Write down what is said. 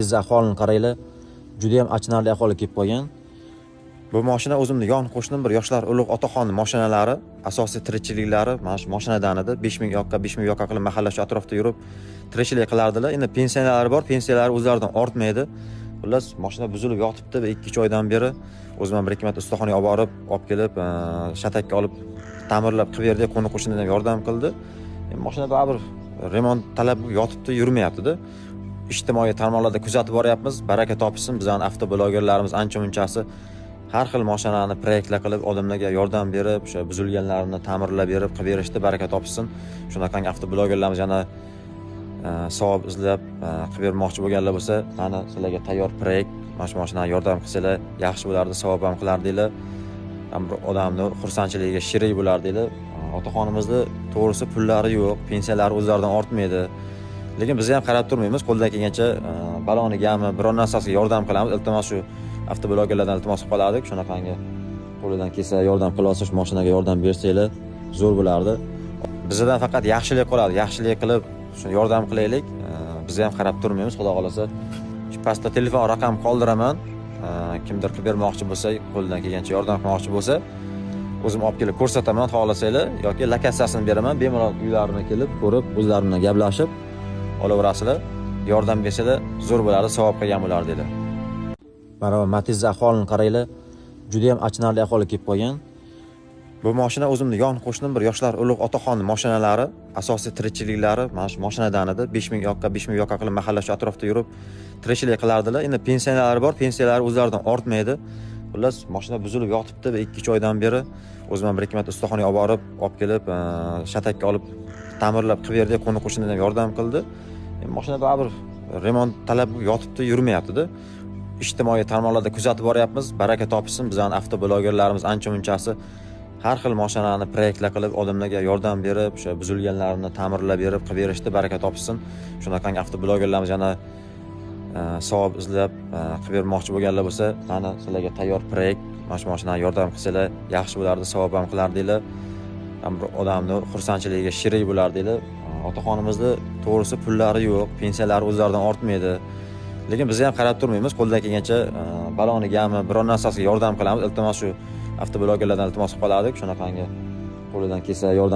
Siz ahvolini qaranglar, juda ham achinarli ahvolga kelib qolgan. Bu mashina o'zimni yon qo'shnim bir yoshlar ulug' otaxon mashinalari, asosiy tirikchiliklari mana shu mashinadan edi. 5000 yoqqa, 5000 yoqqa qilib mahalla shu atrofda yurib tirikchilik qilardilar. Endi pensiyalari bor, pensiyalari o'zlaridan ortmaydi. Xullas, mashina buzilib yotibdi va 2-3 oydan beri o'zim ham bir ikki marta ustaxonaga olib kelib, shatakka olib ta'mirlab qilib berdik, qo'ni qo'shnidan yordam qildi. Mashina baribir remont talab yotibdi, yurmayapti-da. Ijtimoiy tarmoqlarda kuzatib boryapmiz. Baraka topsin. Bizning avtoblogerlarimiz ancha-munchasi har xil mashinalarni proyektlar qilib, odamlarga yordam berib, o'sha buzilganlarini ta'mirlab berib, qilib berishdi. Baraka topsin. Shunaqangi avtoblogerlarimiz yana savob izlab qilib bermoqchi bo'lganlar bo'lsa, mana sizlarga tayyor proyekt, mana shu mashinaga yordam qilsalar, yaxshi bo'lardi, savob ham qilardinglar. Ham bir odamning xursandchiligiga sherik bo'lardinglar. Otaxonimizda to'g'risi pullari yo'q, pensiyalari o'zlaridan ortmaydi. Lekin biz ham qarab turmaymiz, qo'ldan kelgancha baloni gami, biror narsasiga yordam qilamiz. Iltimos shu avtoblogerlardan iltimos qilib qolardik. Shunaqangi qo'lidan kelsa yordam qila olsa, shu mashinaga yordam bersanglar zo'r bo'lardi. Bizdan faqat yaxshilik qoladi. Yaxshilik qilib, shuni yordam qilaylik. Biz ham qarab turmaymiz, xudo xolasa. Shu pastda telefon raqam qoldiraman. Kimdir qilib bermoqchi bo'lsa, qo'lidan kelgancha yordam qilmoqchi bo'lsa, o'zim olib kelib ko'rsataman, xohlasanglar yoki lokatsiyasini beraman. Bemalol uylarini kelib ko'rib, o'zlari bilan gaplashib olaverasizlar. Yordam bersalar zo'r bo'lardi, savob qilgan bo'lardinglar. Mana Matiz ahvolini qaranglar, juda ham achinarli ahvolga kelib qolgan. Bu mashina o'zimni yon qo'shnim bir yoshlar ulug' otaxon mashinalari, asosiy tirikchiliklari mana shu mashinadan edi. 5000 yoqqa, 5000 yoqqa qilib mahalla shu atrofda yurib tirikchilik qilardilar. Endi pensiyalari bor, pensiyalari o'zlaridan ortmaydi. Xullas, mashina buzilib yotibdi va 2-3 oydan beri o'zim ham bir ikki marta ustaxonaga olib kelib, shatakka olib ta'mirlab qilib berdik, qo'ni qo'shnidan yordam qildi. Mashina baribir remont talab yotibdi, yurmayapti-da. Ijtimoiy tarmoqlarda kuzatib boryapmiz. Baraka topsin. Bizning avtoblogerlarimiz ancha-munchasi har xil mashinalarni proyektlar qilib, odamlarga yordam berib, o'sha buzilganlarini ta'mirlab berib, qilib berishdi. Baraka topsin. Shunaqangi avtoblogerlarimiz yana savob izlab qilib bermoqchi bo'lganlar bo'lsa, mana sizlarga tayyor proyekt, mana shu mashinaga yordam qilsalar, yaxshi bo'lardi, savob ham qilardinglar. Ham bir odamning xursandchiligiga sherik bo'lardinglar. Otaxonimizda to'g'risi pullari yo'q, pensiyalari o'zlaridan ortmaydi. Lekin biz ham qarab turmaymiz, qo'ldan kelgancha baloni gami, biror narsasiga yordam qilamiz. Iltimos shu avtoblogerlardan iltimos qilib qolardik. Shunaqangi qo'lidan kelsa yordam